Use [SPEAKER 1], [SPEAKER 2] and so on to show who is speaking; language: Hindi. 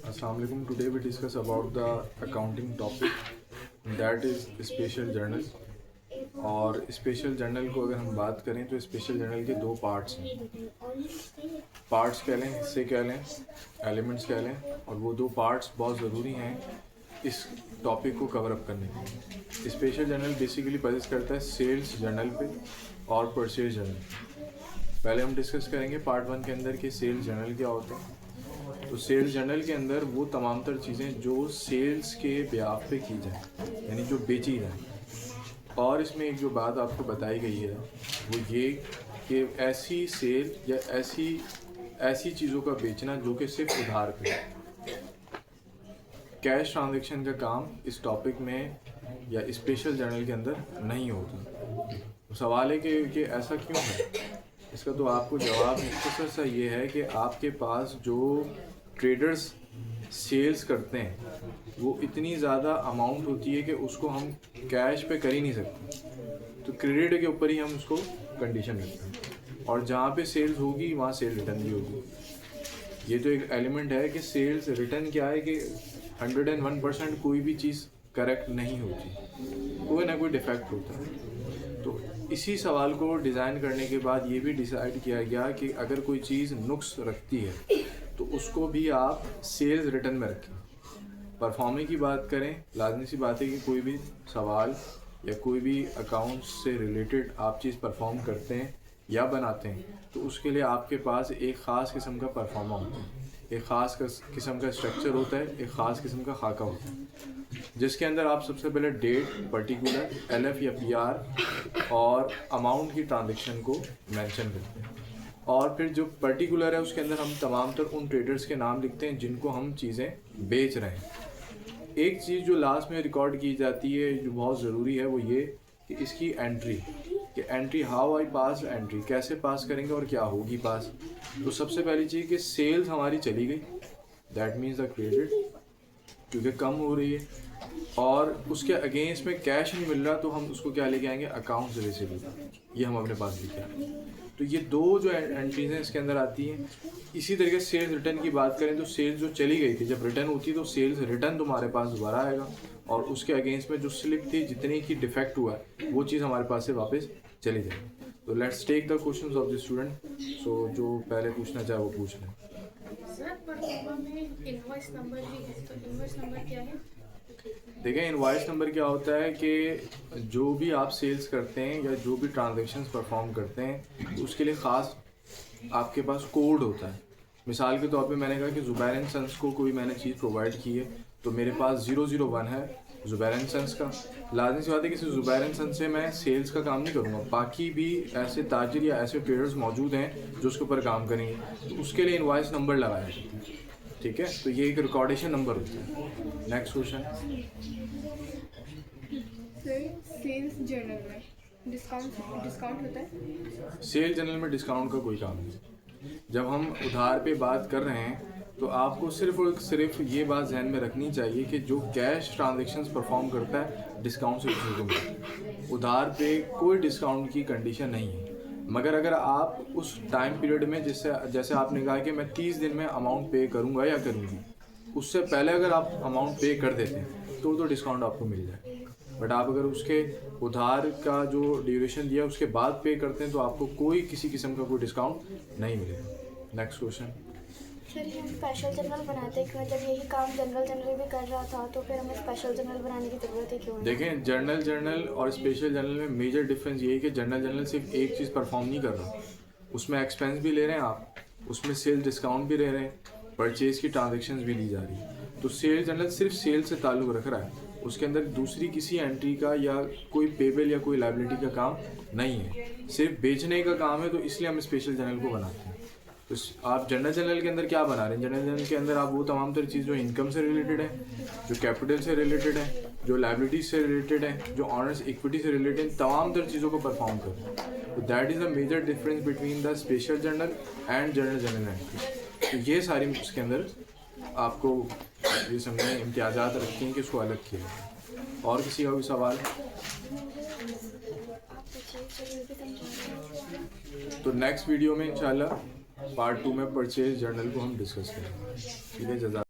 [SPEAKER 1] Assalamualaikum. Today we discuss about the accounting topic that is special journal. और स्पेशल जर्नल को अगर हम बात करें तो स्पेशल जर्नल के दो पार्ट्स हैं। पार्ट्स कह लें, हिस्से कह लें, एलिमेंट्स कह लें, और वो दो पार्ट्स बहुत ज़रूरी हैं इस टॉपिक को कवर अप करने के लिए। स्पेशल जर्नल बेसिकली पजेस करता है सेल्स जर्नल पे और परचेज जर्नल। पहले हम डिस्कस करेंगे पार्ट 1 के अंदर कि सेल्स जर्नल क्या होता है। तो सेल्स जर्नल के अंदर वो तमाम तर चीज़ें जो सेल्स के ब्याह पे की जाए, यानी जो बेची जाए। और इसमें एक जो बात आपको बताई गई है वो ये कि ऐसी सेल या ऐसी चीज़ों का बेचना जो कि सिर्फ उधार पे। कैश ट्रांजैक्शन का काम इस टॉपिक में या स्पेशल जर्नल के अंदर नहीं होता। तो सवाल है कि ऐसा क्यों है। इसका तो आपको जवाब मुख्तसर सा ये है कि आपके पास जो ट्रेडर्स सेल्स करते हैं वो इतनी ज़्यादा अमाउंट होती है कि उसको हम कैश पे कर ही नहीं सकते। तो क्रेडिट के ऊपर ही हम उसको कंडीशन रखते हैं, और जहाँ पे सेल्स होगी वहाँ सेल रिटर्न भी होगी। ये तो एक एलिमेंट है कि सेल्स रिटर्न क्या है कि 101% कोई भी चीज़ करेक्ट नहीं होती, कोई ना कोई डिफेक्ट होता है। तो इसी सवाल को डिज़ाइन करने के बाद ये भी डिसाइड किया गया कि अगर कोई चीज़ नुक्स रखती है तो उसको भी आप सेल्स रिटर्न में रखें। परफॉर्मिंग की बात करें, लाजमी सी बात है कि कोई भी सवाल या कोई भी अकाउंट से रिलेटेड आप चीज़ परफॉर्म करते हैं या बनाते हैं तो उसके लिए आपके पास एक ख़ास किस्म का परफॉर्मा होता है, एक ख़ास किस्म का स्ट्रक्चर होता है, एक ख़ास किस्म का खाका होता है, जिसके अंदर आप सबसे पहले डेट, पर्टिकुलर, LF या PR और अमाउंट की ट्रांजेक्शन को मेंशन करते हैं। और फिर जो पर्टिकुलर है उसके अंदर हम तमाम तर उन ट्रेडर्स के नाम लिखते हैं जिनको हम चीज़ें बेच रहे हैं। एक चीज़ जो लास्ट में रिकॉर्ड की जाती है जो बहुत ज़रूरी है वो ये कि इसकी एंट्री, कि entry how I pass entry, कैसे पास करेंगे और क्या होगी पास। तो सबसे पहली चीज़ कि सेल्स हमारी चली गई, दैट मीन्स द क्रेडिट, क्योंकि कम हो रही है, और उसके अगेंस्ट में कैश नहीं मिल रहा तो हम उसको क्या लेके आएंगे, अकाउंट रिसीवेबल, ये हम अपने पास लेके आएंगे। तो ये दो जो एंट्रीज हैं इसके अंदर आती हैं। इसी तरीके से सेल्स रिटर्न की बात करें तो सेल्स जो चली गई थी जब रिटर्न होती तो सेल्स रिटर्न तुम्हारे पास दोबारा आएगा, और उसके अगेंस्ट में जो स्लिप थी जितनी की डिफेक्ट हुआ है वो चीज़ हमारे पास से वापस चली जाएगी। तो let's take the questions of the student. So जो पहले पूछना चाहे वो पूछ लें।
[SPEAKER 2] इनवॉइस नंबर भी है, तो इनवॉइस नंबर क्या है?
[SPEAKER 1] देखें, इनवॉइस नंबर क्या होता है कि जो भी आप सेल्स करते हैं या जो भी ट्रांजैक्शंस परफॉर्म करते हैं तो उसके लिए ख़ास आपके पास कोड होता है। मिसाल के तौर पे मैंने कहा कि ज़ुबैर एंड सन्स को कोई मैंने चीज़ प्रोवाइड की है तो मेरे पास 001 है ज़ुबैर एंड सन्स का। लाजमी सी बात है कि सिर्फ ज़ुबैर एंड सन्स से मैं सेल्स का काम नहीं करूँगा, बाकी भी ऐसे ताजिर या ऐसे ट्रेडर्स मौजूद हैं जो उसके ऊपर काम करेंगे, तो उसके लिए इनवॉइस नंबर लगाया जाता है। ठीक है, तो ये एक रिकॉर्डेशन नंबर होता है। Next question.
[SPEAKER 2] सेल्स जर्नल में डिस्काउंट होता है?
[SPEAKER 1] सेल जर्नल में डिस्काउंट का कोई काम नहीं। जब हम उधार पे बात कर रहे हैं तो आपको सिर्फ और सिर्फ ये बात जहन में रखनी चाहिए कि जो कैश ट्रांजैक्शंस परफॉर्म करता है डिस्काउंट से किसी को मिलता। उधार पे कोई डिस्काउंट की कंडीशन नहीं है, मगर अगर आप उस टाइम पीरियड में जैसे आपने कहा कि मैं 30 दिन में अमाउंट पे करूँगा या करूँगी, उससे पहले अगर आप अमाउंट पे कर देते हैं तो डिस्काउंट आपको मिल जाए। बट आप अगर उसके उधार का जो ड्यूरेशन दिया उसके बाद पे करते हैं तो आपको कोई किसी किस्म का कोई डिस्काउंट नहीं मिलेगा। Next question.
[SPEAKER 3] सर हम स्पेशल जर्नल बनाते क्यों? जब यही काम जनरल जर्नल भी कर रहा था तो फिर हमें स्पेशल जर्नल बनाने की ज़रूरत है क्यों?
[SPEAKER 1] देखें, जर्नल और स्पेशल जर्नल में मेजर डिफरेंस ये है कि जर्नल सिर्फ एक चीज़ परफॉर्म नहीं कर रहा, उसमें एक्सपेंस भी ले रहे हैं आप, उसमें सेल डिस्काउंट भी ले रहे हैं, परचेज़ की ट्रांजेक्शन्स भी ली जा रही है। तो सेल जर्नल सिर्फ सेल से ताल्लुक़ रख रहा है, उसके अंदर दूसरी किसी एंट्री का या कोई पेबल या कोई लायबिलिटी का काम नहीं है, सिर्फ बेचने का काम है। तो इसलिए हम स्पेशल जर्नल को बनाते हैं। तो आप जनरल जर्नल के अंदर क्या बना रहे हैं? जनरल जर्नल के अंदर आप वो तमाम तर चीज़ जो इनकम से रिलेटेड है, जो कैपिटल से रिलेटेड है, जो लायबिलिटीज से रिलेटेड है, जो ऑनर्स इक्विटी से रिलेटेड है, तमाम तर चीज़ों को परफॉर्म कर रहे हैं। तो that is the major difference between the special journal and general entry. तो ये सारी उसके अंदर आपको ये समझने इम्तियाज़ात रखती हैं कि उसको अलग किया जाए। और किसी का भी सवाल? तो नेक्स्ट वीडियो में इंशाल्लाह पार्ट 2 में परचेज जर्नल को हम डिस्कस करेंगे। ठीक है, जज़ाक।